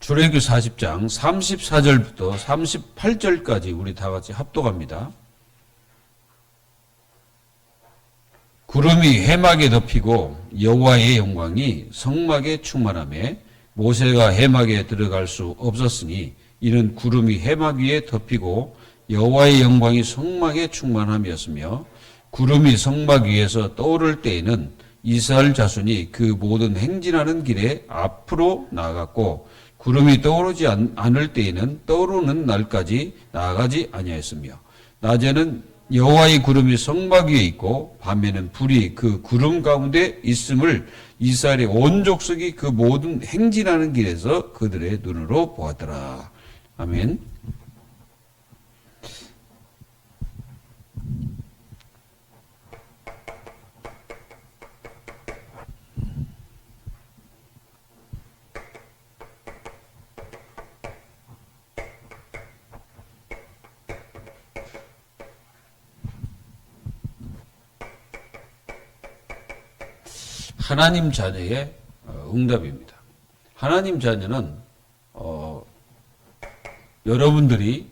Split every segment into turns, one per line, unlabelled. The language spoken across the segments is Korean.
출애굽기 40장 34절부터 38절까지 우리 다 같이 합독합니다. 구름이 해막에 덮이고 여호와의 영광이 성막에 충만하며 모세가 해막에 들어갈 수 없었으니 이는 구름이 해막 위에 덮이고 여호와의 영광이 성막에 충만함이었으며 구름이 성막 위에서 떠오를 때에는 이스라엘 자손이 그 모든 행진하는 길에 앞으로 나아갔고 구름이 떠오르지 않을 때에는 떠오르는 날까지 나아가지 아니하였으며 낮에는 여호와의 구름이 성막 위에 있고 밤에는 불이 그 구름 가운데 있음을 이스라엘의 온 족속이 그 모든 행진하는 길에서 그들의 눈으로 보았더라. 아멘. 하나님 자녀의 응답입니다. 하나님 자녀는 여러분들이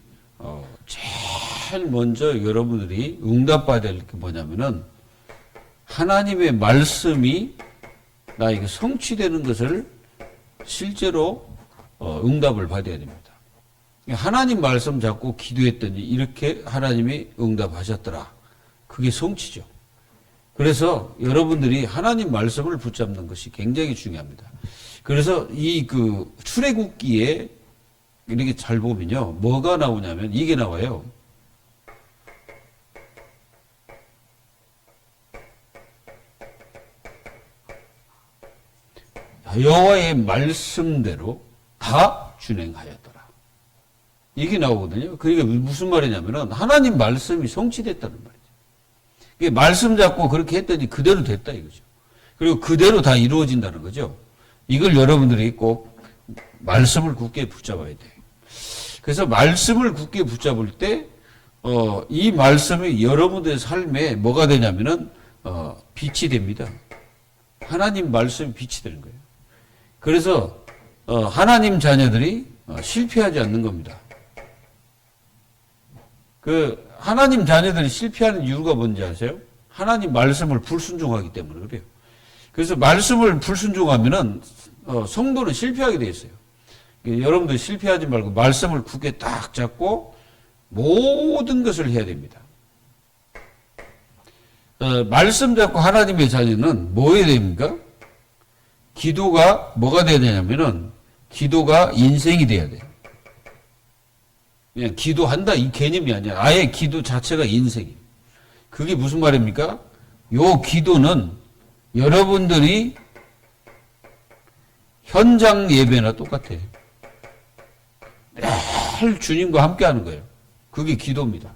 제일 먼저 여러분들이 응답받아야 될 게 뭐냐면은 하나님의 말씀이 나에게 성취되는 것을 실제로 응답을 받아야 됩니다. 하나님 말씀 잡고 기도했더니 이렇게 하나님이 응답하셨더라. 그게 성취죠. 그래서 여러분들이 하나님 말씀을 붙잡는 것이 굉장히 중요합니다. 그래서 이 출애굽기에 이렇게 잘 보면요. 뭐가 나오냐면 이게 나와요. 여호와의 말씀대로 다 준행하였더라. 이게 나오거든요. 그러니까 무슨 말이냐면은 하나님 말씀이 성취됐다는 말이에요. 말씀 잡고 그렇게 했더니 그대로 됐다 이거죠. 그리고 그대로 다 이루어진다는 거죠. 이걸 여러분들이 꼭 말씀을 굳게 붙잡아야 돼요. 그래서 말씀을 굳게 붙잡을 때, 이 말씀이 여러분들의 삶에 뭐가 되냐면은, 빛이 됩니다. 하나님 말씀이 빛이 되는 거예요. 그래서, 하나님 자녀들이 실패하지 않는 겁니다. 하나님 자녀들이 실패하는 이유가 뭔지 아세요? 하나님 말씀을 불순종하기 때문에 그래요. 그래서 말씀을 불순종하면은 성도는 실패하게 돼 있어요. 여러분들 실패하지 말고 말씀을 굳게 딱 잡고 모든 것을 해야 됩니다. 말씀 잡고 하나님의 자녀는 뭐 해야 됩니까? 기도가 뭐가 돼야 되냐면은 기도가 인생이 돼야 돼요. 그냥 기도한다 이 개념이 아니야. 아예 기도 자체가 인생이에요. 그게 무슨 말입니까? 요 기도는 여러분들이 현장 예배나 똑같아요. 늘 주님과 함께 하는 거예요. 그게 기도입니다.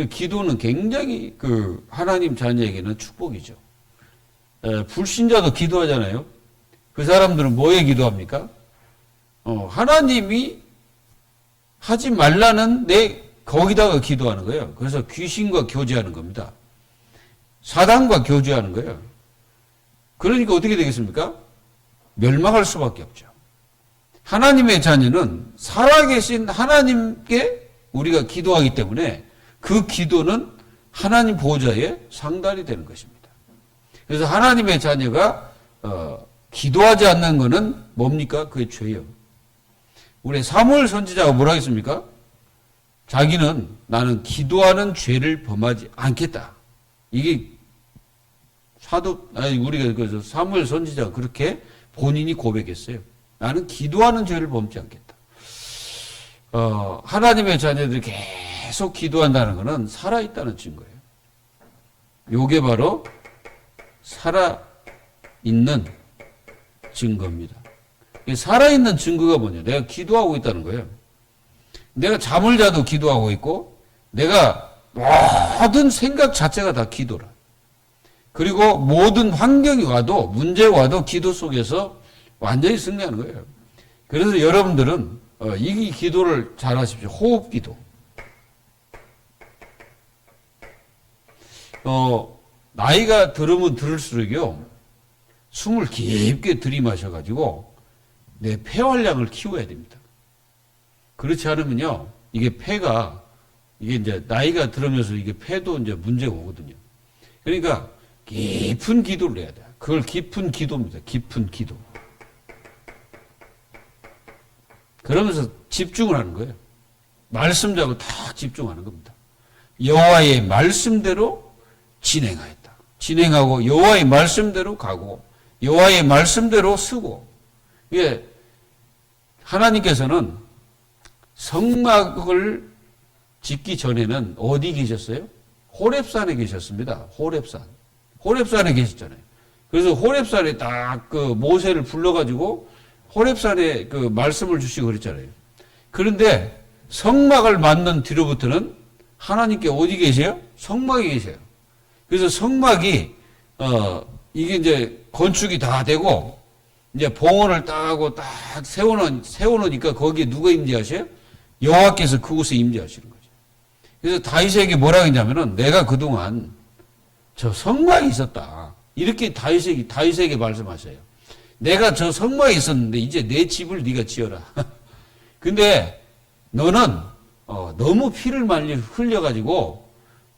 기도는 굉장히 하나님 자녀에게는 축복이죠. 불신자도 기도하잖아요. 그 사람들은 뭐에 기도합니까? 하나님이 하지 말라는 거기다가 기도하는 거예요. 그래서 귀신과 교제하는 겁니다. 사단과 교제하는 거예요. 그러니까 어떻게 되겠습니까? 멸망할 수밖에 없죠. 하나님의 자녀는 살아계신 하나님께 우리가 기도하기 때문에 그 기도는 하나님 보좌에 상달이 되는 것입니다. 그래서 하나님의 자녀가 기도하지 않는 것은 뭡니까? 그게 죄예요. 우리 사무엘 선지자가 뭐라 했습니까? 자기는 나는 기도하는 죄를 범하지 않겠다. 이게 우리가 사무엘 선지자가 그렇게 본인이 고백했어요. 나는 기도하는 죄를 범지 않겠다. 하나님의 자녀들이 계속 기도한다는 것은 살아있다는 증거예요. 요게 바로 살아있는 증거입니다. 살아있는 증거가 뭐냐? 내가 기도하고 있다는 거예요. 내가 잠을 자도 기도하고 있고, 내가 모든 생각 자체가 다 기도라. 그리고 모든 환경이 와도, 문제가 와도 기도 속에서 완전히 승리하는 거예요. 그래서 여러분들은 이 기도를 잘 하십시오. 호흡 기도. 나이가 들으면 들을수록요, 숨을 깊게 들이마셔가지고, 내 폐활량을 키워야 됩니다. 그렇지 않으면요, 이게 폐가, 이게 이제 나이가 들으면서 이게 폐도 이제 문제가 오거든요. 그러니까 깊은 기도를 해야 돼요. 그걸 깊은 기도입니다. 깊은 기도. 그러면서 집중을 하는 거예요. 말씀 잡고 다 집중하는 겁니다. 여호와의 말씀대로 진행하였다. 진행하고 여호와의 말씀대로 가고 여호와의 말씀대로 쓰고. 이게 하나님께서는 성막을 짓기 전에는 어디 계셨어요? 호렙산에 계셨습니다. 호렙산에 계셨잖아요. 그래서 호렙산에 딱 그 모세를 불러가지고 호렙산에 그 말씀을 주시고 그랬잖아요. 그런데 성막을 만든 뒤로부터는 하나님께 어디 계세요? 성막에 계세요. 그래서 성막이 이게 이제 건축이 다 되고 이제 봉헌을 따고 딱 세워놓으니까 거기에 누가 임재하셔요? 여호와께서 그곳에 임재하시는 거죠. 그래서 다윗에게 뭐라고 했냐면은 내가 그동안 저 성막이 있었다. 이렇게 다윗에게 말씀하셔요. 내가 저 성막에 있었는데 이제 내 집을 네가 지어라. 근데 너는 너무 피를 많이 흘려가지고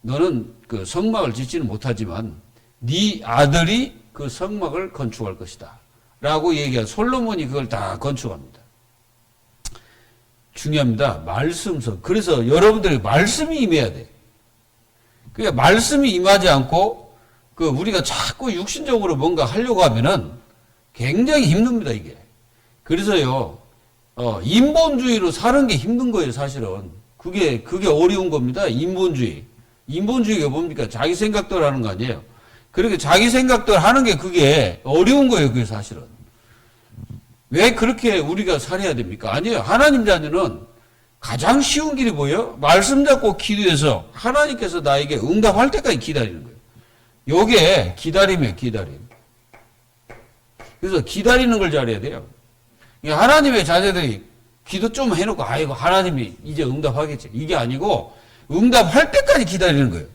너는 그 성막을 짓지는 못하지만 네 아들이 그 성막을 건축할 것이다. 라고 얘기한 솔로몬이 그걸 다 건축합니다. 중요합니다. 말씀서. 그래서 여러분들이 말씀이 임해야 돼. 그러니까 말씀이 임하지 않고 그 우리가 자꾸 육신적으로 뭔가 하려고 하면은 굉장히 힘듭니다, 이게. 그래서요, 인본주의로 사는 게 힘든 거예요, 사실은. 그게 어려운 겁니다, 인본주의. 인본주의가 뭡니까? 자기 생각대로 하는 거 아니에요. 그렇게 자기 생각대로 하는 게 그게 어려운 거예요, 그게 사실은. 왜 그렇게 우리가 살아야 됩니까? 아니에요. 하나님 자녀는 가장 쉬운 길이 뭐예요? 말씀 잡고 기도해서 하나님께서 나에게 응답할 때까지 기다리는 거예요. 요게 기다림이에요, 기다림. 그래서 기다리는 걸 잘해야 돼요. 하나님의 자녀들이 기도 좀 해놓고 아이고 하나님이 이제 응답하겠지. 이게 아니고 응답할 때까지 기다리는 거예요.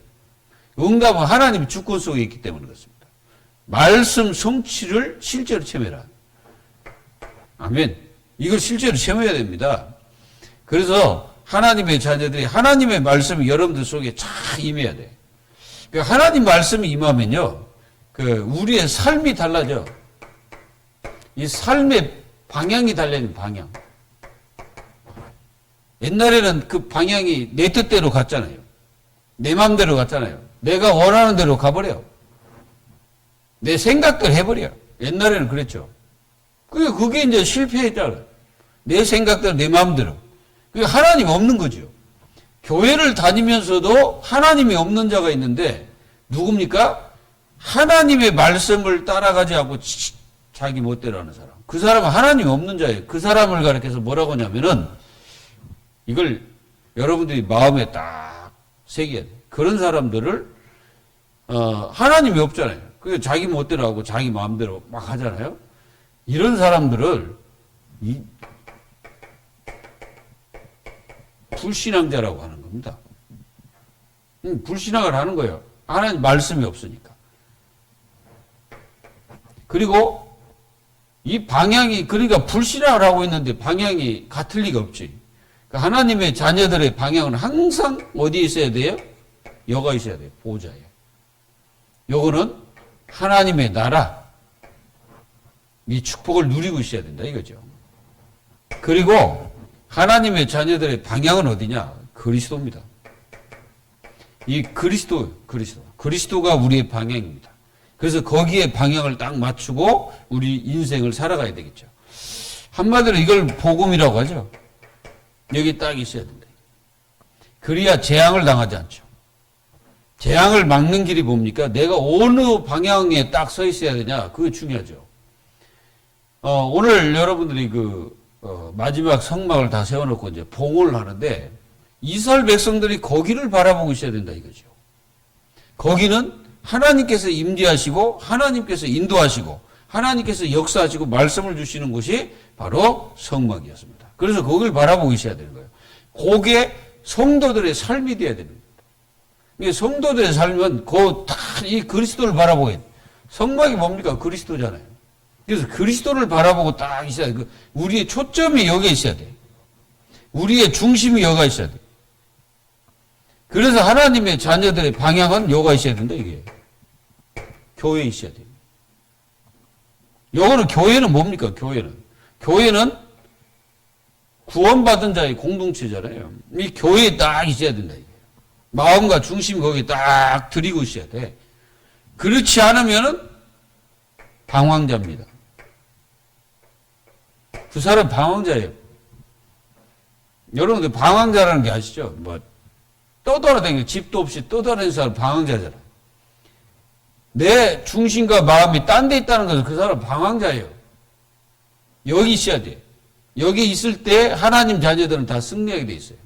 응답은 하나님이 주권 속에 있기 때문에 그렇습니다. 말씀 성취를 실제로 체험해라. 아멘. 이걸 실제로 체험해야 됩니다. 그래서 하나님의 자녀들이 하나님의 말씀이 여러분들 속에 잘 임해야 돼. 그러니까 하나님 말씀이 임하면요, 우리의 삶이 달라져. 이 삶의 방향이 달라지는 방향. 옛날에는 그 방향이 내 뜻대로 갔잖아요. 내 마음대로 갔잖아요. 내가 원하는 대로 가버려. 내 생각대로 해버려. 옛날에는 그랬죠. 그게 이제 실패했잖아요. 내 생각대로, 내 마음대로. 그게 하나님 없는 거죠. 교회를 다니면서도 하나님이 없는 자가 있는데, 누굽니까? 하나님의 말씀을 따라가지 않고 자기 멋대로 하는 사람. 그 사람은 하나님이 없는 자예요. 그 사람을 가리켜서 뭐라고 하냐면은, 이걸 여러분들이 마음에 딱 새겨야 돼요. 그런 사람들을, 하나님이 없잖아요. 그게 자기 멋대로 하고 자기 마음대로 막 하잖아요. 이런 사람들을 불신앙자라고 하는 겁니다. 불신앙을 하는 거예요. 하나님 말씀이 없으니까. 그리고 이 방향이, 그러니까 불신앙을 하고 있는데 방향이 같을 리가 없지. 그러니까 하나님의 자녀들의 방향은 항상 어디에 있어야 돼요? 여가 있어야 돼요. 보좌에. 요거는 하나님의 나라, 이 축복을 누리고 있어야 된다 이거죠. 그리고 하나님의 자녀들의 방향은 어디냐? 그리스도입니다. 이 그리스도가 우리의 방향입니다. 그래서 거기에 방향을 딱 맞추고 우리 인생을 살아가야 되겠죠. 한마디로 이걸 복음이라고 하죠. 여기 딱 있어야 된다. 그래야 재앙을 당하지 않죠. 재앙을 막는 길이 뭡니까? 내가 어느 방향에 딱 서 있어야 되냐? 그게 중요하죠. 오늘 여러분들이 마지막 성막을 다 세워놓고 이제 봉헌을 하는데, 이스라엘 백성들이 거기를 바라보고 있어야 된다 이거죠. 거기는 하나님께서 임재하시고, 하나님께서 인도하시고, 하나님께서 역사하시고, 말씀을 주시는 곳이 바로 성막이었습니다. 그래서 거기를 바라보고 있어야 되는 거예요. 그게 성도들의 삶이 되어야 되는 거예요. 성도들의 삶은 이 그리스도를 바라보고 있는, 성막이 뭡니까? 그리스도잖아요. 그래서 그리스도를 바라보고 딱 있어야 돼. 우리의 초점이 여기에 있어야 돼. 우리의 중심이 여기가 있어야 돼. 그래서 하나님의 자녀들의 방향은 여기가 있어야 된다, 이게. 교회에 있어야 돼. 요거는 교회는 뭡니까, 교회는? 교회는 구원받은 자의 공동체잖아요. 이 교회에 딱 있어야 된다, 이게. 마음과 중심이 거기에 딱 들이고 있어야 돼. 그렇지 않으면은 방황자입니다. 그 사람 방황자예요. 여러분들 방황자라는 게 아시죠? 떠돌아다니는 집도 없이 떠돌아다니는 사람 방황자잖아. 내 중심과 마음이 딴 데 있다는 것은 그 사람 방황자예요. 여기 있어야 돼. 여기 있을 때 하나님 자녀들은 다 승리하게 돼 있어요.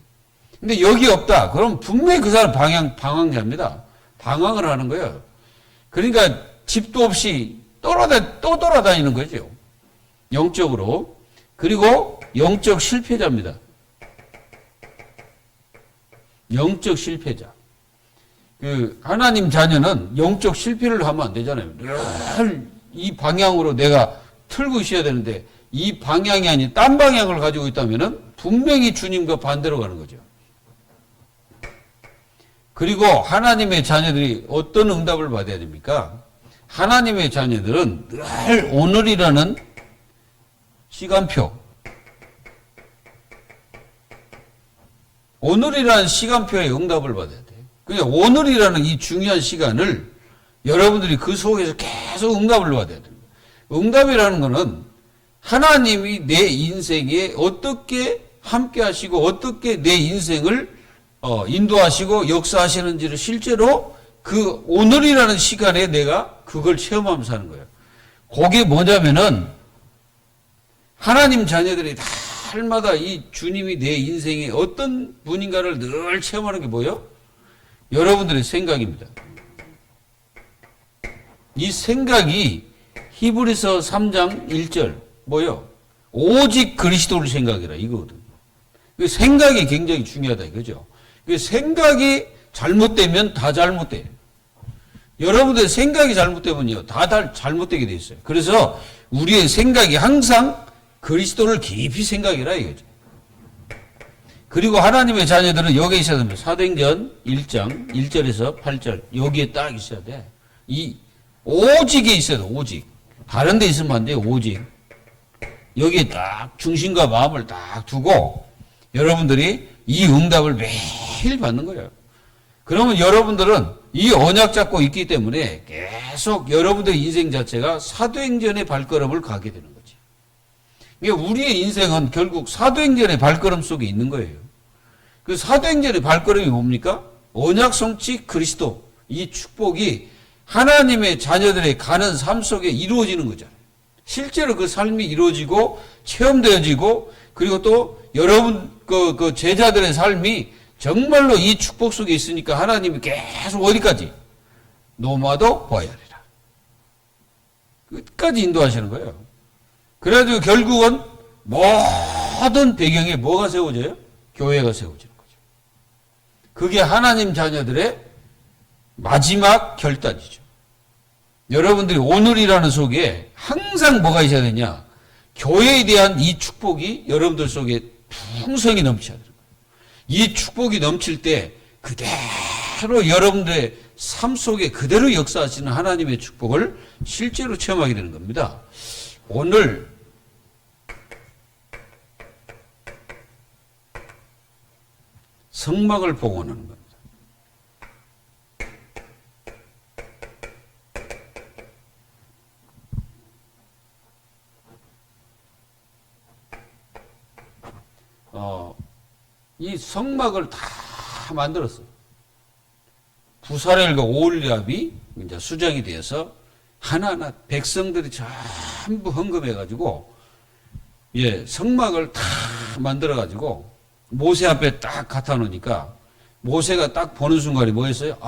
근데 여기 없다. 그럼 분명히 그 사람 방황자입니다. 방황을 하는 거예요. 그러니까 집도 없이 떠돌아다니는 거죠. 영적으로. 그리고 영적 실패자입니다. 영적 실패자. 하나님 자녀는 영적 실패를 하면 안 되잖아요. 늘 이 방향으로 내가 틀고 있어야 되는데 이 방향이 아닌 딴 방향을 가지고 있다면은 분명히 주님과 반대로 가는 거죠. 그리고 하나님의 자녀들이 어떤 응답을 받아야 됩니까? 하나님의 자녀들은 늘 오늘이라는 시간표, 오늘이라는 시간표에 응답을 받아야 돼. 그냥 오늘이라는 이 중요한 시간을 여러분들이 그 속에서 계속 응답을 받아야 됩니다. 응답이라는 것은 하나님이 내 인생에 어떻게 함께 하시고 어떻게 내 인생을 인도하시고 역사하시는지를 실제로 그 오늘이라는 시간에 내가 그걸 체험하면서 사는 거예요. 그게 뭐냐면은 하나님 자녀들이 날마다 이 주님이 내 인생에 어떤 분인가를 늘 체험하는 게 뭐예요? 여러분들의 생각입니다. 이 생각이 히브리서 3장 1절 뭐예요? 오직 그리스도를 생각해라 이거거든. 그 생각이 굉장히 중요하다 이거죠. 그 생각이 잘못되면 다 잘못돼. 여러분들의 생각이 잘못되면요 다 잘못되게 돼 있어요. 그래서 우리의 생각이 항상 그리스도를 깊이 생각해라 이거죠. 그리고 하나님의 자녀들은 여기에 있어야 됩니다. 사도행전 1장 1절에서 8절 여기에 딱 있어야 돼. 이 오직에 있어야 돼. 오직. 다른 데 있으면 안 돼요. 오직. 여기에 딱 중심과 마음을 딱 두고 여러분들이 이 응답을 매일 받는 거예요. 그러면 여러분들은 이 언약 잡고 있기 때문에 계속 여러분들의 인생 자체가 사도행전의 발걸음을 가게 되는 거지. 그러니까 우리의 인생은 결국 사도행전의 발걸음 속에 있는 거예요. 그 사도행전의 발걸음이 뭡니까? 언약 성취 그리스도. 이 축복이 하나님의 자녀들의 가는 삶 속에 이루어지는 거잖아요. 실제로 그 삶이 이루어지고 체험되어지고 그리고 또 여러분 그 제자들의 삶이 정말로 이 축복 속에 있으니까 하나님이 계속 어디까지? 노마도 보아야 하리라. 끝까지 인도하시는 거예요. 그래가지고 결국은 모든 배경에 뭐가 세워져요? 교회가 세워지는 거죠. 그게 하나님 자녀들의 마지막 결단이죠. 여러분들이 오늘이라는 속에 항상 뭐가 있어야 되냐? 교회에 대한 이 축복이 여러분들 속에 풍성히 넘쳐야 되는 거예요. 이 축복이 넘칠 때 그대로 여러분들의 삶 속에 그대로 역사하시는 하나님의 축복을 실제로 체험하게 되는 겁니다. 오늘 성막을 복원하는 겁니다. 이 성막을 다 만들었어요. 부사렐과 오홀리압이 이제 수장이 되어서 하나하나 백성들이 전부 헌금해가지고 성막을 다 만들어가지고 모세 앞에 딱 갖다 놓으니까 모세가 딱 보는 순간에 뭐였어요?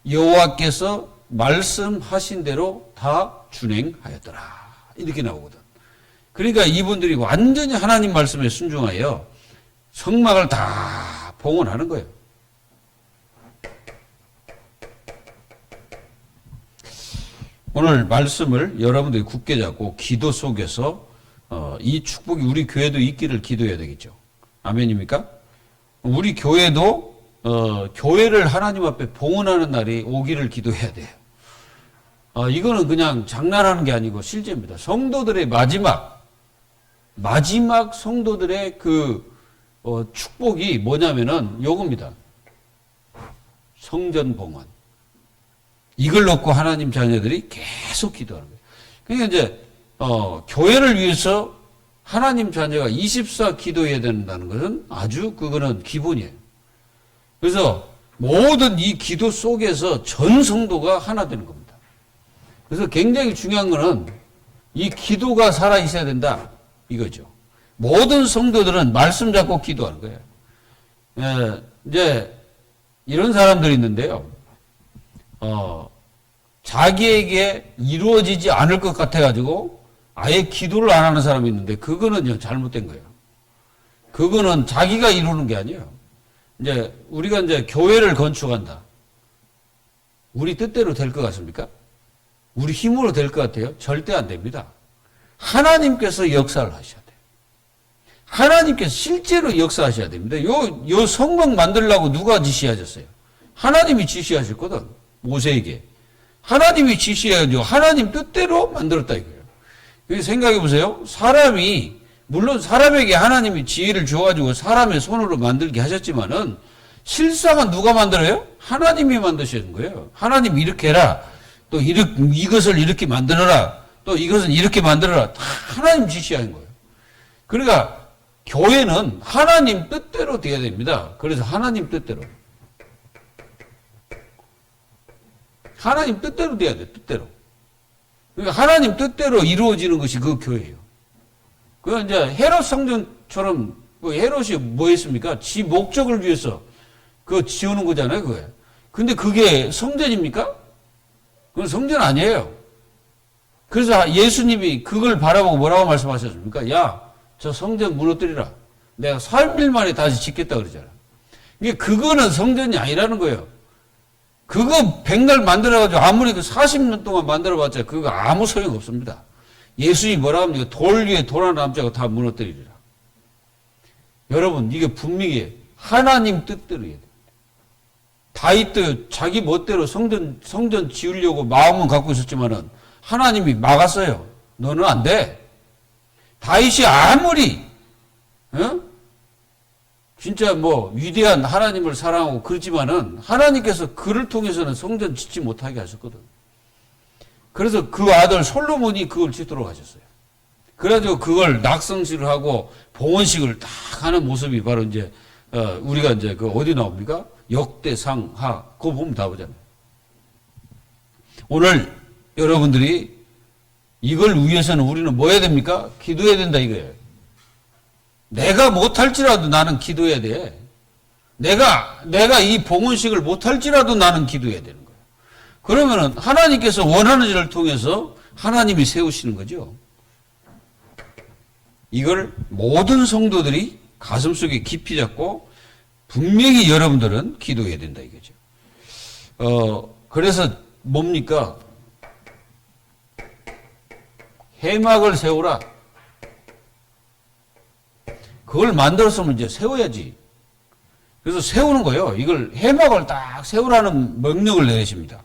여호와께서 말씀하신 대로 다 준행하였더라. 이렇게 나오거든. 그러니까 이분들이 완전히 하나님 말씀에 순종하여 성막을 다 봉헌하는 거예요. 오늘 말씀을 여러분들이 굳게 잡고 기도 속에서 이 축복이 우리 교회도 있기를 기도해야 되겠죠. 아멘입니까? 우리 교회도 교회를 하나님 앞에 봉헌하는 날이 오기를 기도해야 돼요. 이거는 그냥 장난하는 게 아니고 실제입니다. 성도들의 마지막 성도들의 축복이 뭐냐면은 요겁니다. 성전 봉헌. 이걸 놓고 하나님 자녀들이 계속 기도하는 거예요. 그러니까 이제 교회를 위해서 하나님 자녀가 24 기도해야 된다는 것은 아주 그거는 기본이에요. 그래서 모든 이 기도 속에서 전 성도가 하나 되는 겁니다. 그래서 굉장히 중요한 거는 이 기도가 살아 있어야 된다 이거죠. 모든 성도들은 말씀 잡고 기도하는 거예요. 이제 이런 사람들이 있는데요. 자기에게 이루어지지 않을 것 같아가지고 아예 기도를 안 하는 사람이 있는데 그거는요 잘못된 거예요. 그거는 자기가 이루는 게 아니에요. 이제 우리가 이제 교회를 건축한다. 우리 뜻대로 될 것 같습니까? 우리 힘으로 될 것 같아요? 절대 안 됩니다. 하나님께서 역사를 하셔야 돼요. 하나님께서 실제로 역사하셔야 됩니다. 요 성막 만들려고 누가 지시하셨어요? 하나님이 지시하셨거든. 모세에게. 하나님이 지시해가지고 하나님 뜻대로 만들었다 이거예요. 생각해 보세요. 물론 사람에게 하나님이 지혜를 줘가지고 사람의 손으로 만들게 하셨지만은 실상은 누가 만들어요? 하나님이 만드시는 거예요. 하나님이 이렇게 해라. 또 이것을 이렇게 만들어라. 또 이것은 이렇게 만들어라. 다 하나님 지시하는 거예요. 그러니까 교회는 하나님 뜻대로 돼야 됩니다. 그래서 하나님 뜻대로. 하나님 뜻대로 돼야 돼, 뜻대로. 그러니까 하나님 뜻대로 이루어지는 것이 그 교회예요. 그 이제 헤롯 성전처럼 헤롯이 뭐 했습니까? 지 목적을 위해서 그거 지우는 거잖아요, 그거에. 근데 그게 성전입니까? 그건 성전 아니에요. 그래서 예수님이 그걸 바라보고 뭐라고 말씀하셨습니까? 야, 저 성전 무너뜨리라. 내가 3일 만에 다시 짓겠다 그러잖아. 이게 그거는 성전이 아니라는 거예요. 그거 백날 만들어가지고 아무리 40년 동안 만들어봤자 그거 아무 소용 없습니다. 예수님이 뭐라 합니까? 돌 위에 돌 하나 남자고 다 무너뜨리리라. 여러분, 이게 분명히 하나님 뜻대로 해야 돼요. 다윗도 자기 멋대로 성전 지으려고 마음은 갖고 있었지만은 하나님이 막았어요. 너는 안 돼. 다윗이 아무리, 진짜 위대한 하나님을 사랑하고 그렇지만은 하나님께서 그를 통해서는 성전 짓지 못하게 하셨거든. 그래서 그 아들 솔로몬이 그걸 짓도록 하셨어요. 그래가지고 그걸 낙성식을 하고 봉헌식을 딱 하는 모습이 바로 이제, 우리가 이제 어디 나옵니까? 역대상하. 그거 보면 다 보잖아요. 오늘 여러분들이 이걸 위해서는 우리는 뭐 해야 됩니까? 기도해야 된다 이거예요. 내가 못할지라도 나는 기도해야 돼. 내가 이 봉헌식을 못할지라도 나는 기도해야 되는 거예요. 그러면은 하나님께서 원하는 일을 통해서 하나님이 세우시는 거죠. 이걸 모든 성도들이 가슴속에 깊이 잡고 분명히 여러분들은 기도해야 된다 이거죠. 그래서 뭡니까? 해막을 세우라. 그걸 만들었으면 이제 세워야지. 그래서 세우는 거예요. 이걸 해막을 딱 세우라는 명령을 내리십니다.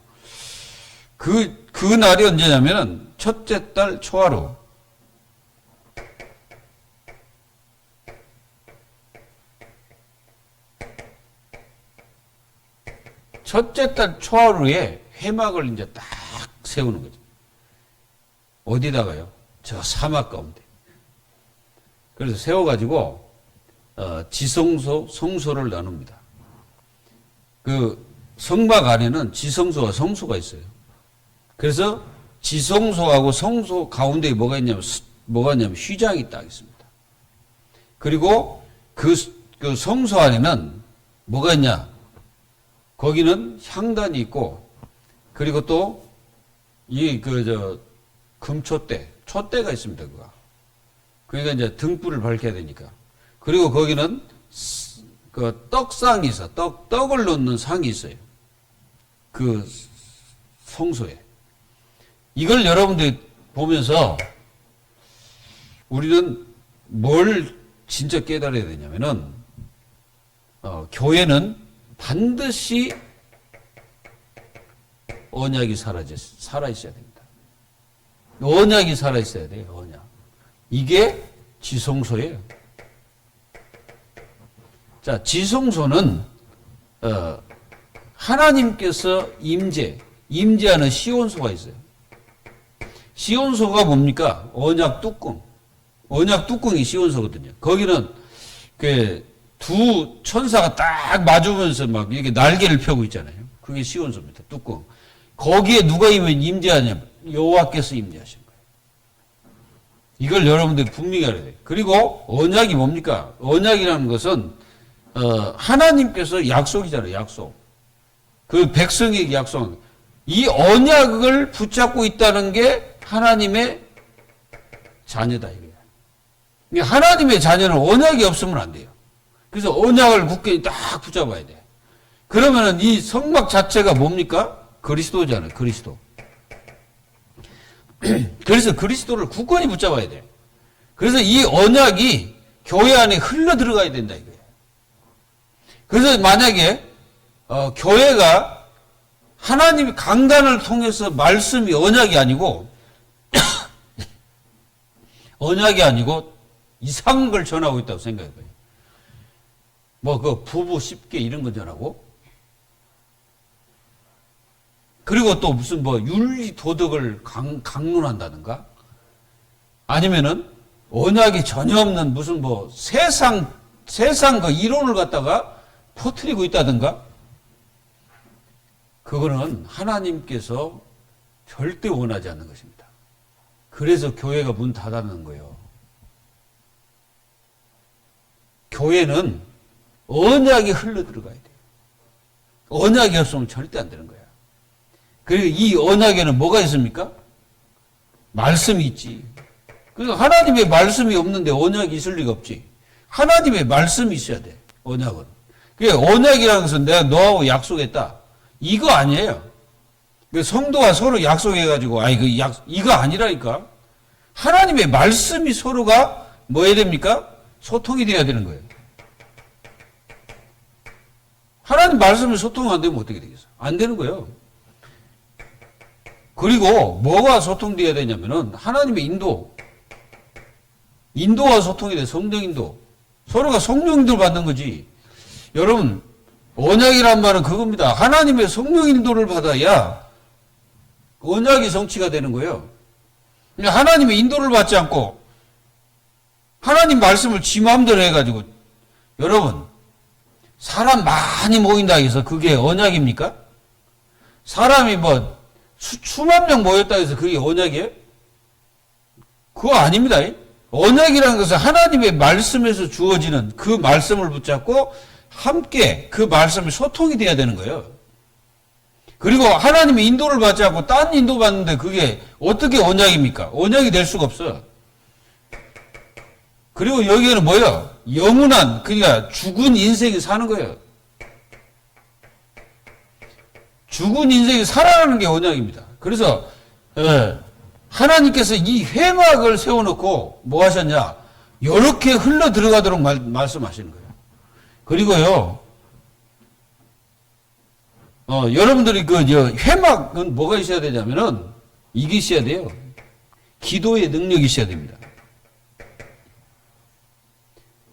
그 날이 언제냐면은 첫째 달 초하루. 첫째 달 초하루에 해막을 이제 딱 세우는 거죠. 어디다가요? 저 사막 가운데. 그래서 세워가지고 지성소, 성소를 나눕니다. 그 성막 안에는 지성소와 성소가 있어요. 그래서 지성소하고 성소 가운데에 뭐가 있냐면 휘장이 딱 있습니다. 그리고 그 성소 안에는 뭐가 있냐? 거기는 향단이 있고, 그리고 또 촛대가 있습니다. 그러니까 이제 등불을 밝혀야 되니까. 그리고 거기는 떡상이 있어. 떡을 넣는 상이 있어요. 그 성소에. 이걸 여러분들 보면서 우리는 뭘 진짜 깨달아야 되냐면은, 교회는 반드시 언약이 살아있어야 됩니다. 언약이 살아있어야 돼요, 언약. 이게 지성소예요. 자, 지성소는, 하나님께서 임재하는 시온소가 있어요. 시온소가 뭡니까? 언약 뚜껑. 언약 뚜껑이 시온소거든요. 거기는 두 천사가 딱 마주보면서 막 이렇게 날개를 펴고 있잖아요. 그게 시온소입니다. 뚜껑. 거기에 누가 임재하냐면 여호와께서 임재하신 거예요. 이걸 여러분들이 분명히 알아야 돼요. 그리고 언약이 뭡니까? 언약이라는 것은 하나님께서 약속이잖아요. 약속. 그 백성에게 약속. 이 언약을 붙잡고 있다는 게 하나님의 자녀다 이거예요. 하나님의 자녀는 언약이 없으면 안 돼요. 그래서 언약을 굳게 딱 붙잡아야 돼. 그러면은 이 성막 자체가 뭡니까? 그리스도잖아요. 그리스도. 그래서 그리스도를 굳건히 붙잡아야 돼. 그래서 이 언약이 교회 안에 흘러 들어가야 된다 이거예요. 그래서 만약에 교회가 하나님의 강단을 통해서 말씀이 언약이 아니고 언약이 아니고 이상한 걸 전하고 있다고 생각해봐요. 부부 10개 이런 거 전하고 그리고 또 무슨 윤리 도덕을 강론한다든가 아니면은 언약이 전혀 없는 무슨 세상 그 이론을 갖다가 퍼뜨리고 있다든가 그거는 하나님께서 절대 원하지 않는 것입니다. 그래서 교회가 문 닫아놓는 거예요. 교회는 언약이 흘러 들어가야 돼요. 언약이 없으면 절대 안 되는 거야. 그리고 이 언약에는 뭐가 있습니까? 말씀이 있지. 그래서 하나님의 말씀이 없는데 언약이 있을 리가 없지. 하나님의 말씀이 있어야 돼. 언약은. 그게 언약이라는 것은 내가 너하고 약속했다. 이거 아니에요. 성도가 서로 약속해가지고 이거 아니라니까. 하나님의 말씀이 서로가 뭐 해야 됩니까? 소통이 돼야 되는 거예요. 하나님 말씀을 소통 안 되면 어떻게 되겠어요? 안 되는 거예요. 그리고 뭐가 소통돼야 되냐면은 하나님의 인도와 소통이 돼. 성령 인도. 서로가 성령 인도를 받는 거지. 여러분 언약이란 말은 그겁니다. 하나님의 성령 인도를 받아야 언약이 성취가 되는 거예요. 하나님의 인도를 받지 않고 하나님 말씀을 지 마음대로 해가지고 여러분 사람 많이 모인다 해서 그게 언약입니까? 사람이 수만 명 모였다 해서 그게 언약이에요? 그거 아닙니다. 언약이라는 것은 하나님의 말씀에서 주어지는 그 말씀을 붙잡고 함께 그 말씀이 소통이 돼야 되는 거예요. 그리고 하나님의 인도를 받지 않고 딴 인도 받는데 그게 어떻게 언약입니까? 언약이 될 수가 없어. 그리고 여기에는 뭐예요? 영원한, 그러니까 죽은 인생이 사는 거예요. 죽은 인생이 살아나는 게 언약입니다. 그래서 하나님께서 이 회막을 세워놓고 뭐 하셨냐? 이렇게 흘러 들어가도록 말씀하시는 거예요. 그리고요, 여러분들이 회막은 뭐가 있어야 되냐면은 이게 있어야 돼요. 기도의 능력이 있어야 됩니다.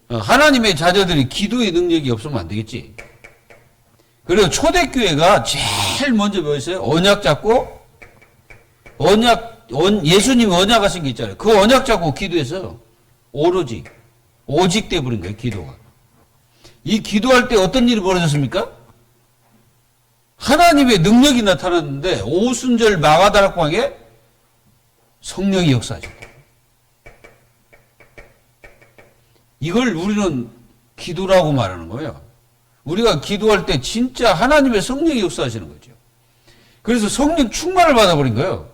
하나님의 자녀들이 기도의 능력이 없으면 안 되겠지. 그리고 초대교회가 제일 먼저 뭐였어요? 언약 잡고, 예수님이 언약하신 게 있잖아요. 그 언약 잡고 기도해서 오직 돼버린 거예요, 기도가. 이 기도할 때 어떤 일이 벌어졌습니까? 하나님의 능력이 나타났는데, 오순절 마가다락방에 성령이 역사하셨다. 이걸 우리는 기도라고 말하는 거예요. 우리가 기도할 때 진짜 하나님의 성령이 역사하시는 거죠. 그래서 성령 충만을 받아버린 거예요.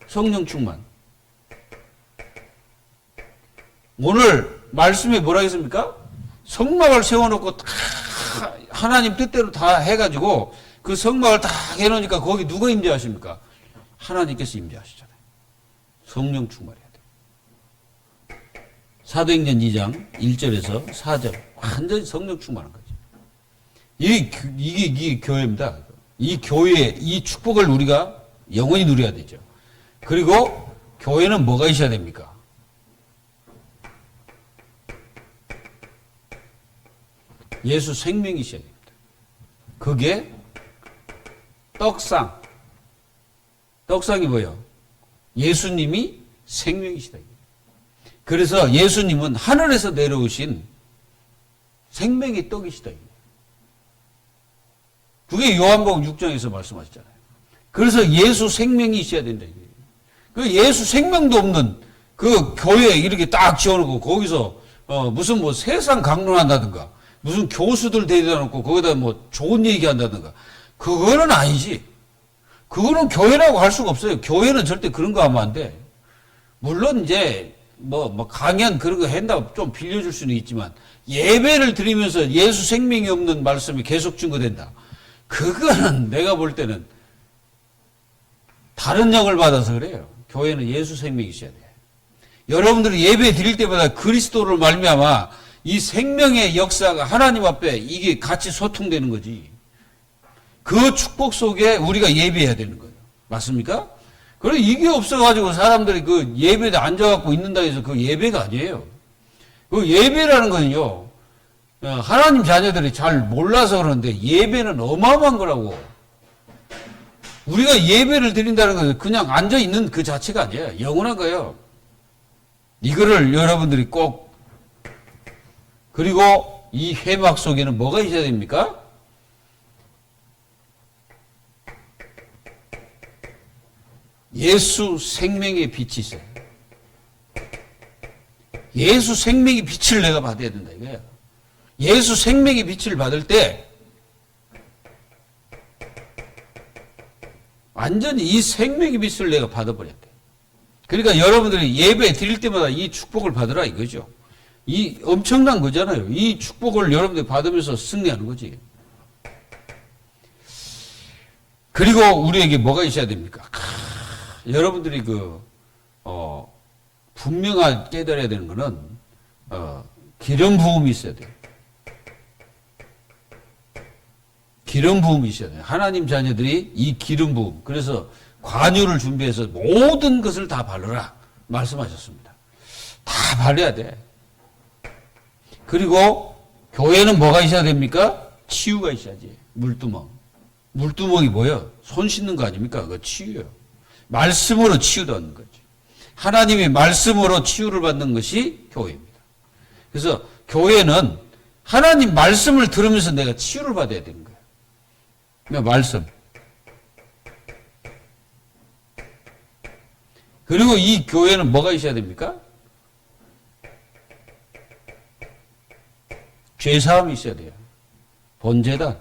성령 충만. 오늘 말씀에 뭐라 했습니까? 성막을 세워놓고 다 하나님 뜻대로 다 해가지고 그 성막을 다 해놓으니까 거기 누가 임재하십니까? 하나님께서 임재하시잖아요. 성령 충만해야 돼요. 사도행전 2장 1절에서 4절 완전히 성령 충만한 거죠. 이게 교회입니다. 이 교회, 이 축복을 우리가 영원히 누려야 되죠. 그리고 교회는 뭐가 있어야 됩니까? 예수 생명이 있어야 됩니다. 그게 떡상. 떡상이 뭐예요? 예수님이 생명이시다. 그래서 예수님은 하늘에서 내려오신 생명의 떡이시다. 그게 요한복음 6장에서 말씀하셨잖아요. 그래서 예수 생명이 있어야 된다. 그 예수 생명도 없는 그 교회에 이렇게 딱 지어놓고 거기서 무슨 뭐 세상 강론한다든가 무슨 교수들 데려다 놓고 거기다 뭐 좋은 얘기 한다든가 그거는 아니지. 그거는 교회라고 할 수가 없어요. 교회는 절대 그런 거 하면 안 돼. 물론 이제 뭐 강연 그런 거 한다고 좀 빌려줄 수는 있지만 예배를 드리면서 예수 생명이 없는 말씀이 계속 증거된다. 그거는 내가 볼 때는 다른 영을 받아서 그래요. 교회는 예수 생명이 있어야 돼. 여러분들이 예배 드릴 때마다 그리스도를 말미암아 이 생명의 역사가 하나님 앞에 이게 같이 소통되는 거지. 그 축복 속에 우리가 예배해야 되는 거예요. 맞습니까? 그리고 이게 없어가지고 사람들이 그 예배에 앉아갖고 있는다 해서 그 예배가 아니에요. 그 예배라는 거는요, 하나님 자녀들이 잘 몰라서 그러는데 예배는 어마어마한 거라고. 우리가 예배를 드린다는 것은 그냥 앉아있는 그 자체가 아니에요. 영원한 거예요. 이거를 여러분들이 꼭, 그리고 이 회막 속에는 뭐가 있어야 됩니까? 예수 생명의 빛이 있어요. 예수 생명의 빛을 내가 받아야 된다 이거예요. 예수 생명의 빛을 받을 때 완전히 이 생명의 빛을 내가 받아버려야 돼. 그러니까 여러분들이 예배 드릴 때마다 이 축복을 받으라 이거죠. 이 엄청난 거잖아요. 이 축복을 여러분들이 받으면서 승리하는 거지. 그리고 우리에게 뭐가 있어야 됩니까? 여러분들이 분명하게 깨달아야 되는 거는, 기름 부음이 있어야 돼요. 기름 부음이 있어야 돼요. 하나님 자녀들이 이 기름 부음, 그래서 관유를 준비해서 모든 것을 다 바르라 말씀하셨습니다. 다 바르야 돼. 그리고 교회는 뭐가 있어야 됩니까? 치유가 있어야지. 물두멍. 물두멍이 뭐예요? 손 씻는 거 아닙니까? 그거 치유예요. 말씀으로 치유받는 거죠. 하나님의 말씀으로 치유를 받는 것이 교회입니다. 그래서 교회는 하나님 말씀을 들으면서 내가 치유를 받아야 되는 거예요. 그러니까 말씀. 그리고 이 교회는 뭐가 있어야 됩니까? 죄사함이 있어야 돼요. 본제단.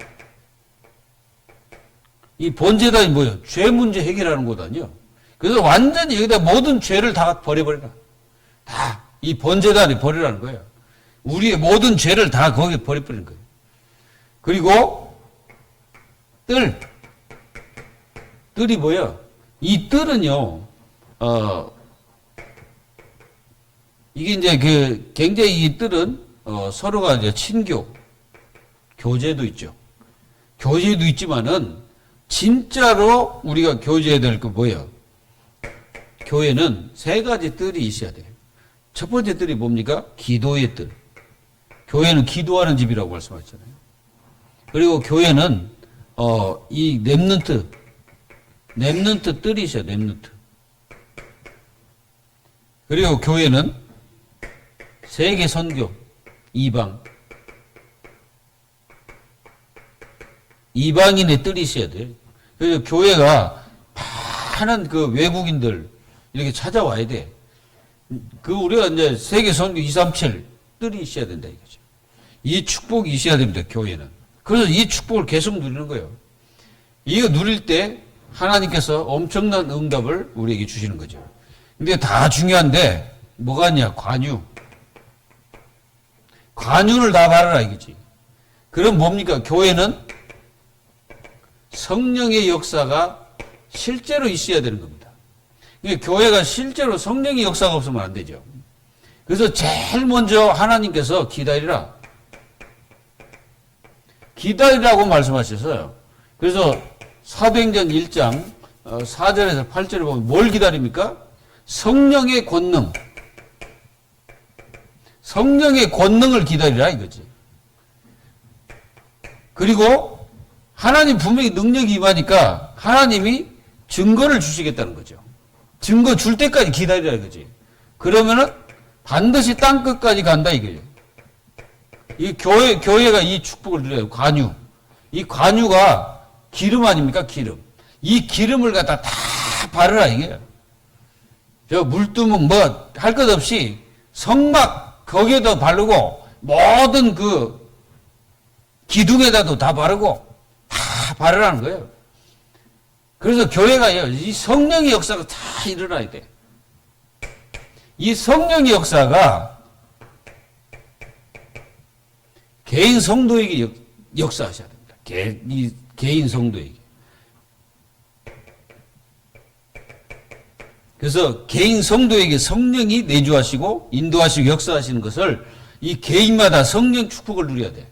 이 본제단이 뭐예요? 죄 문제 해결하는 곳 아니에요? 그래서 완전히 여기다 모든 죄를 다 버려버리라. 다 이 번제단에 버리라는 거예요. 우리의 모든 죄를 다 거기에 버려버리는 거예요. 그리고 뜰이 뭐예요? 이 뜰은요, 이게 이제 굉장히 이 뜰은 서로가 이제 친교, 교제도 있죠. 교제도 있지만은 진짜로 우리가 교제해야 될 거 뭐예요? 교회는 세 가지 뜰이 있어야 돼요. 첫 번째 뜰이 뭡니까? 기도의 뜰. 교회는 기도하는 집이라고 말씀하셨잖아요. 그리고 교회는 이 렘넌트 뜰이 있어요. 렘넌트. 그리고 교회는 세계 선교, 이방인의 뜰이 있어야 돼요. 그래서 교회가 많은 그 외국인들 이렇게 찾아와야 돼. 우리가 이제 세계 선교 237 뜰이 있어야 된다 이거죠. 이 축복이 있어야 됩니다, 교회는. 그래서 이 축복을 계속 누리는 거예요. 이거 누릴 때 하나님께서 엄청난 응답을 우리에게 주시는 거죠. 근데 다 중요한데 뭐가 있냐? 관유를 다 바라라 이거지. 그럼 뭡니까? 교회는 성령의 역사가 실제로 있어야 되는 겁니다. 그러니까 교회가 실제로 성령의 역사가 없으면 안 되죠. 그래서 제일 먼저 하나님께서 기다리라. 기다리라고 말씀하셨어요. 그래서 사도행전 1장 4절에서 8절을 보면 뭘 기다립니까? 성령의 권능. 성령의 권능을 기다리라 이거지. 그리고 하나님 분명히 능력이 임하니까 하나님이 증거를 주시겠다는 거죠. 증거 줄 때까지 기다리라 이거지. 그러면은 반드시 땅끝까지 간다 이거예요. 이 교회가 이 축복을 누려요. 관유. 이 관유가 기름 아닙니까? 기름. 이 기름을 갖다 다 바르라 이게요. 저 물두멍 뭐 할 것 없이 성막 거기에다 바르고 모든 그 기둥에다도 다 바르고 다 바르라는 거예요. 그래서 교회가요, 이 성령의 역사가 다 일어나야 돼. 이 성령의 역사가 개인 성도에게 역사하셔야 됩니다. 이 개인 성도에게. 그래서 개인 성도에게 성령이 내주하시고 인도하시고 역사하시는 것을 이 개인마다 성령 축복을 누려야 돼.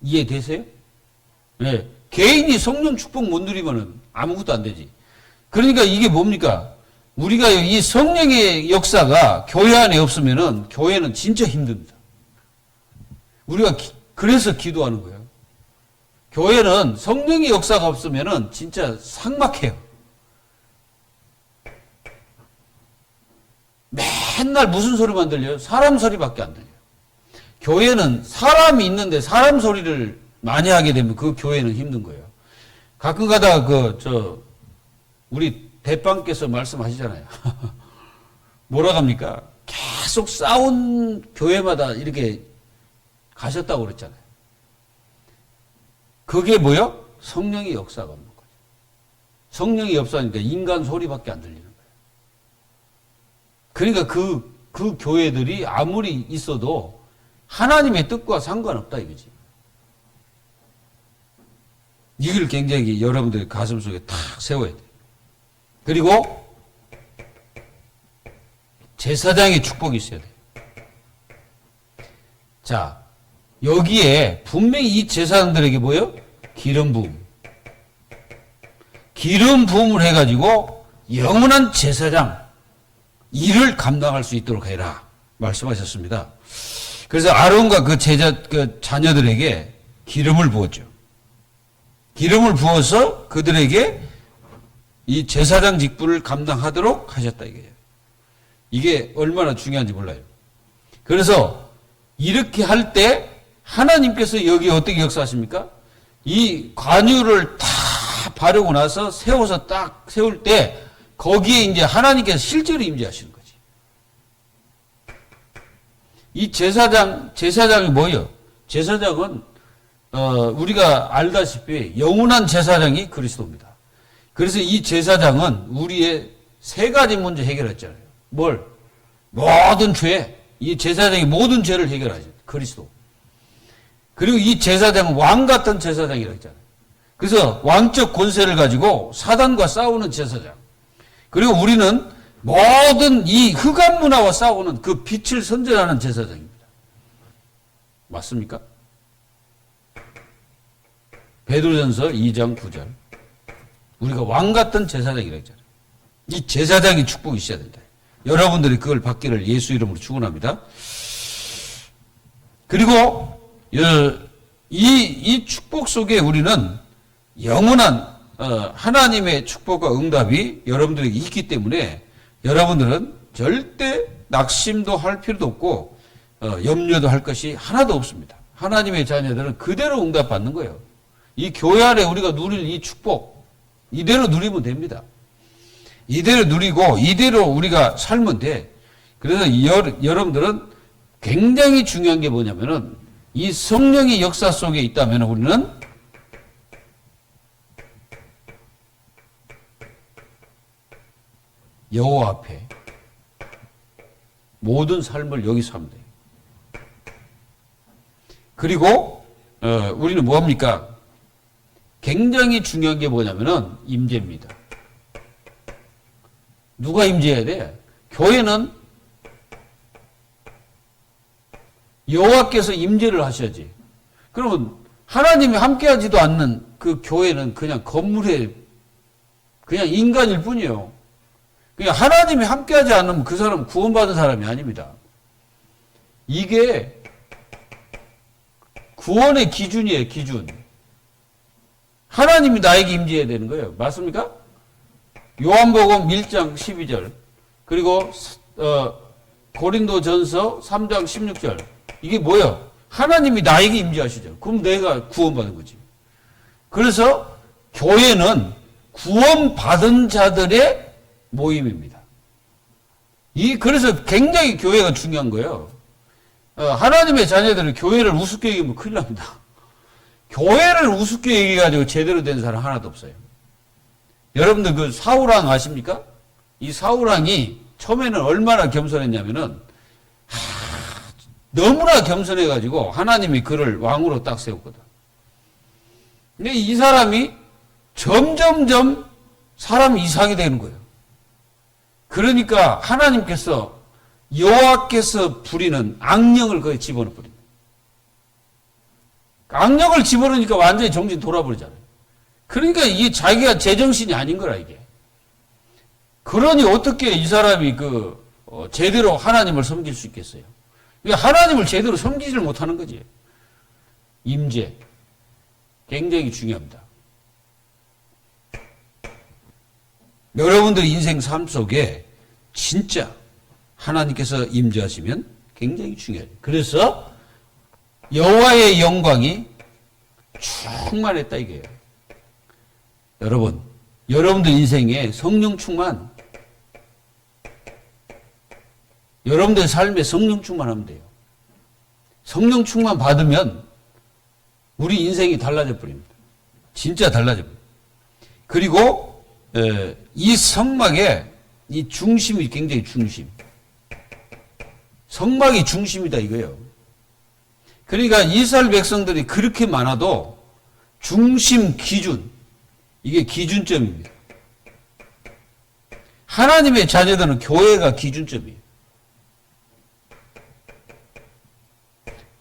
이해되세요? 네. 개인이 성령 축복 못 누리면 아무것도 안 되지. 그러니까 이게 뭡니까? 우리가 이 성령의 역사가 교회 안에 없으면은 교회는 진짜 힘듭니다. 우리가 그래서 기도하는 거예요. 교회는 성령의 역사가 없으면은 진짜 삭막해요. 맨날 무슨 소리만 들려요? 사람 소리밖에 안 들려요. 교회는 사람이 있는데 사람 소리를 많이 하게 되면 그 교회는 힘든 거예요. 가끔 가다가 우리 대빵께서 말씀하시잖아요. 뭐라 합니까? 계속 싸운 교회마다 이렇게 가셨다고 그랬잖아요. 그게 뭐요? 성령의 역사가 없는 거죠. 성령의 역사니까 인간 소리밖에 안 들리는 거예요. 그러니까 그 교회들이 아무리 있어도 하나님의 뜻과 상관없다 이거지. 이걸 굉장히 여러분들의 가슴 속에 탁 세워야 돼요. 그리고 제사장의 축복이 있어야 돼요. 자, 여기에 분명히 이 제사장들에게 뭐예요? 기름 부음. 기름 부음을 해가지고 영원한 제사장 일을 감당할 수 있도록 해라 말씀하셨습니다. 그래서 아론과 그 자녀들에게 기름을 부었죠. 기름을 부어서 그들에게 이 제사장 직분을 감당하도록 하셨다 이게요. 이게 얼마나 중요한지 몰라요. 그래서 이렇게 할 때 하나님께서 여기 어떻게 역사하십니까? 이 관유를 다 바르고 나서 세워서 딱 세울 때 거기에 이제 하나님께서 실제로 임재하시는 거지. 이 제사장이 뭐예요? 제사장은 우리가 알다시피 영원한 제사장이 그리스도입니다. 그래서 이 제사장은 우리의 세 가지 문제 해결했잖아요. 뭘? 모든 죄. 이 제사장이 모든 죄를 해결하죠. 그리스도. 그리고 이 제사장은 왕 같은 제사장이라고 했잖아요. 그래서 왕적 권세를 가지고 사단과 싸우는 제사장. 그리고 우리는 모든 이 흑암 문화와 싸우는 그 빛을 선전하는 제사장입니다. 맞습니까? 베드로전서 2장 9절. 우리가 왕 같은 제사장이라고 했잖아요. 이 제사장의 축복이 있어야 된다. 여러분들이 그걸 받기를 예수 이름으로 축원합니다. 그리고 이 축복 속에 우리는 영원한 하나님의 축복과 응답이 여러분들에게 있기 때문에 여러분들은 절대 낙심도 할 필요도 없고 염려도 할 것이 하나도 없습니다. 하나님의 자녀들은 그대로 응답받는 거예요. 이 교회 안에 우리가 누릴 이 축복 이대로 누리면 됩니다. 이대로 누리고 이대로 우리가 살면 돼. 그래서 여러분들은 굉장히 중요한 게 뭐냐면은 이 성령의 역사 속에 있다면 우리는 여호와 앞에 모든 삶을 여기서 하면 돼요. 그리고 우리는 뭐합니까? 굉장히 중요한 게 뭐냐면은 임재입니다. 누가 임재해야 돼? 교회는 여호와께서 임재를 하셔야지. 그러면 하나님이 함께하지도 않는 그 교회는 그냥 건물에 그냥 인간일 뿐이에요. 그냥 하나님이 함께하지 않으면 그 사람은 구원받은 사람이 아닙니다. 이게 구원의 기준이에요, 기준. 하나님이 나에게 임재해야 되는 거예요. 맞습니까? 요한복음 1장 12절 그리고 고린도전서 3장 16절 이게 뭐예요? 하나님이 나에게 임재하시죠. 그럼 내가 구원받은 거지. 그래서 교회는 구원받은 자들의 모임입니다. 그래서 굉장히 교회가 중요한 거예요. 하나님의 자녀들은 교회를 우습게 얘기하면 큰일 납니다. 교회를 우습게 얘기해가지고 제대로 된 사람 하나도 없어요. 여러분들 그 사울왕 아십니까? 이 사울왕이 처음에는 얼마나 겸손했냐면은 너무나 겸손해가지고 하나님이 그를 왕으로 딱 세웠거든. 근데 이 사람이 점점점 사람이 이상이 되는 거예요. 그러니까 하나님께서 여호와께서 부리는 악령을 거기에 집어넣어 버립니다. 악령을 집어넣으니까 완전히 정신 돌아버리잖아요. 그러니까 이게 자기가 제정신이 아닌 거라 이게. 그러니 어떻게 이 사람이 제대로 하나님을 섬길 수 있겠어요? 그러니까 하나님을 제대로 섬기지를 못하는 거지. 임재 굉장히 중요합니다. 여러분들 인생 삶 속에 진짜 하나님께서 임재하시면 굉장히 중요해요. 그래서 여호와의 영광이 충만했다 이거예요. 여러분, 여러분들 인생에 성령 충만, 여러분들 삶에 성령 충만하면 돼요. 성령 충만 받으면 우리 인생이 달라져 버립니다. 진짜 달라져 버립니다. 그리고 이 성막의 이 중심이 굉장히 중심. 성막이 중심이다 이거예요. 그러니까 이스라엘 백성들이 그렇게 많아도 중심 기준, 이게 기준점입니다. 하나님의 자녀들은 교회가 기준점이에요.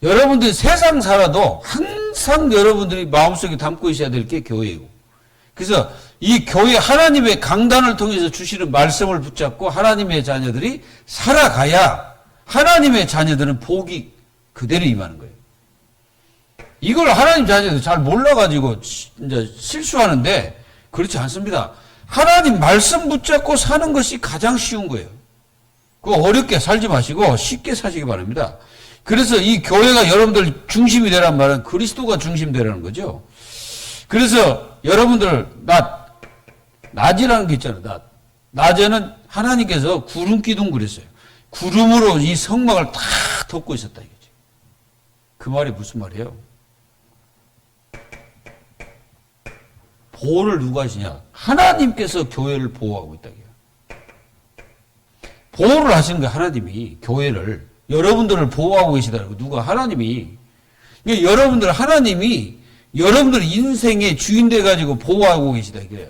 여러분들이 세상 살아도 항상 여러분들이 마음속에 담고 있어야 될 게 교회이고. 그래서 이 교회 하나님의 강단을 통해서 주시는 말씀을 붙잡고 하나님의 자녀들이 살아가야 하나님의 자녀들은 복이 그대로 임하는 거예요. 이걸 하나님 자녀들 잘 몰라가지고 이제 실수하는데 그렇지 않습니다. 하나님 말씀 붙잡고 사는 것이 가장 쉬운 거예요. 그거 어렵게 살지 마시고 쉽게 사시기 바랍니다. 그래서 이 교회가 여러분들 중심이 되란 말은 그리스도가 중심 되라는 거죠. 그래서 여러분들 낮이라는 게 있잖아요. 낮에는 하나님께서 구름 기둥 그랬어요. 구름으로 이 성막을 다 덮고 있었다 이거지. 그 말이 무슨 말이에요? 보호를 누가 하시냐? 하나님께서 교회를 보호하고 있다. 보호를 하시는 거예요. 하나님이 교회를. 여러분들을 보호하고 계시다고. 누가? 하나님이. 그러니까 여러분들 하나님이 여러분들 인생의 주인 돼가지고 보호하고 계시다 이거예요.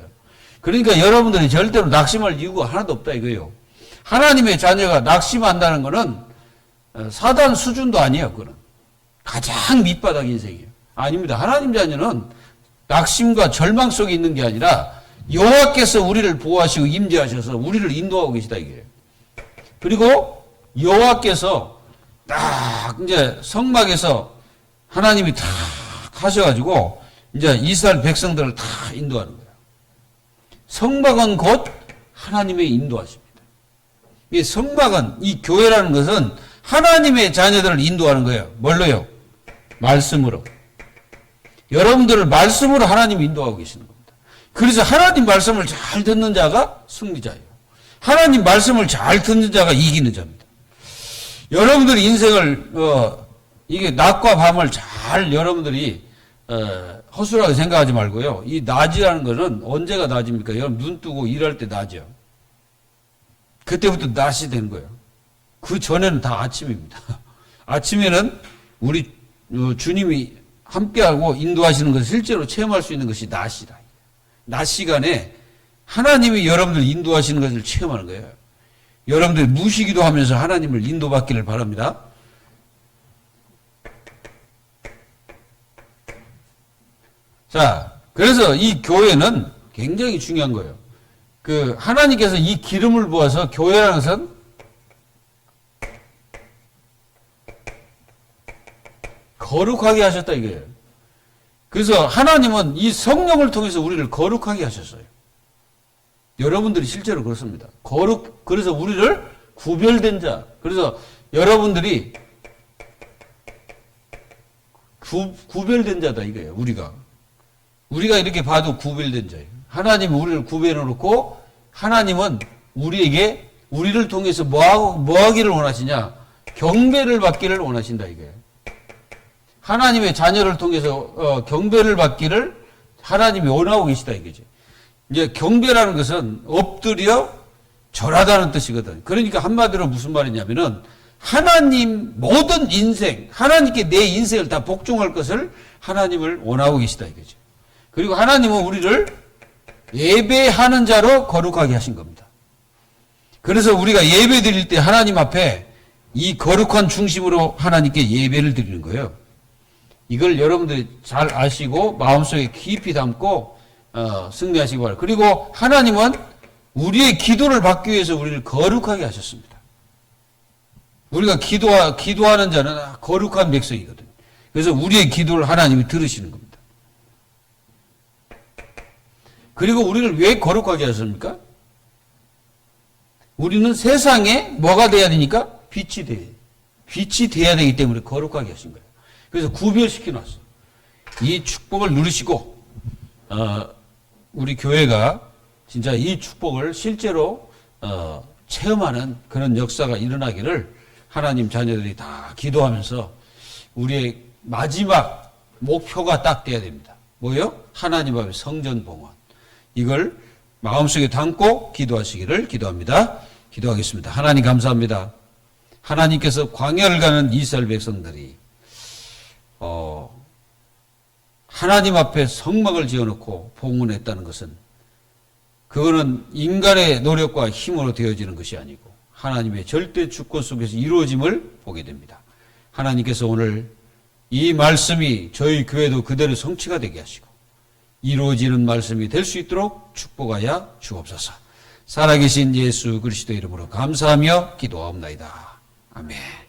그러니까 여러분들이 절대로 낙심할 이유가 하나도 없다 이거예요. 하나님의 자녀가 낙심한다는 거는 사단 수준도 아니에요. 그거는 가장 밑바닥 인생이에요. 아닙니다. 하나님 자녀는 낙심과 절망 속에 있는 게 아니라 여호와께서 우리를 보호하시고 임재하셔서 우리를 인도하고 계시다 이거예요. 그리고 여호와께서 딱 이제 성막에서 하나님이 딱 하셔가지고 이제 이스라엘 백성들을 다 인도하는 거예요. 성막은 곧 하나님의 인도하십니다. 이 성막은 이 교회라는 것은 하나님의 자녀들을 인도하는 거예요. 뭘로요? 말씀으로. 여러분들을 말씀으로 하나님이 인도하고 계시는 겁니다. 그래서 하나님 말씀을 잘 듣는 자가 승리자예요. 하나님 말씀을 잘 듣는 자가 이기는 자입니다. 여러분들 인생을 이게 낮과 밤을 잘 여러분들이 허술하게 생각하지 말고요. 이 낮이라는 것은 언제가 낮입니까? 여러분 눈 뜨고 일할 때 낮이요. 그때부터 낮이 되는 거예요. 그 전에는 다 아침입니다. 아침에는 우리 주님이 함께하고 인도하시는 것을 실제로 체험할 수 있는 것이 낮이다. 낮 시간에 하나님이 여러분들 인도하시는 것을 체험하는 거예요. 여러분들 무시기도 하면서 하나님을 인도받기를 바랍니다. 자, 그래서 이 교회는 굉장히 중요한 거예요. 하나님께서 이 기름을 부어서 교회라는 것은 거룩하게 하셨다 이거예요. 그래서 하나님은 이 성령을 통해서 우리를 거룩하게 하셨어요. 여러분들이 실제로 그렇습니다. 그래서 우리를 구별된 자. 그래서 여러분들이 구별된 자다 이거예요. 우리가 이렇게 봐도 구별된 자예요. 하나님은 우리를 구별해놓고 하나님은 우리를 통해서 뭐 하기를 원하시냐? 경배를 받기를 원하신다 이거예요. 하나님의 자녀를 통해서 경배를 받기를 하나님이 원하고 계시다 이거죠. 이제 경배라는 것은 엎드려 절하다는 뜻이거든. 그러니까 한마디로 무슨 말이냐면은 하나님 모든 인생, 하나님께 내 인생을 다 복종할 것을 하나님을 원하고 계시다 이거죠. 그리고 하나님은 우리를 예배하는 자로 거룩하게 하신 겁니다. 그래서 우리가 예배 드릴 때 하나님 앞에 이 거룩한 중심으로 하나님께 예배를 드리는 거예요. 이걸 여러분들이 잘 아시고 마음속에 깊이 담고 승리하시기 바랍니다. 그리고 하나님은 우리의 기도를 받기 위해서 우리를 거룩하게 하셨습니다. 우리가 기도하는 자는 거룩한 백성이거든요. 그래서 우리의 기도를 하나님이 들으시는 겁니다. 그리고 우리를 왜 거룩하게 하셨습니까? 우리는 세상에 뭐가 돼야 되니까? 빛이 돼야 되기 때문에 거룩하게 하신 거예요. 그래서 구별시켜 놨어요. 이 축복을 누리시고 우리 교회가 진짜 이 축복을 실제로 체험하는 그런 역사가 일어나기를 하나님 자녀들이 다 기도하면서 우리의 마지막 목표가 딱 돼야 됩니다. 뭐요? 하나님 앞에 성전 봉헌. 이걸 마음속에 담고 기도하시기를 기도합니다. 기도하겠습니다. 하나님 감사합니다. 하나님께서 광야를 가는 이스라엘 백성들이 하나님 앞에 성막을 지어놓고 봉헌했다는 것은 그거는 인간의 노력과 힘으로 되어지는 것이 아니고 하나님의 절대 주권 속에서 이루어짐을 보게 됩니다. 하나님께서 오늘 이 말씀이 저희 교회도 그대로 성취가 되게 하시고 이루어지는 말씀이 될 수 있도록 축복하여 주옵소서. 살아계신 예수 그리스도 이름으로 감사하며 기도하옵나이다. 아멘.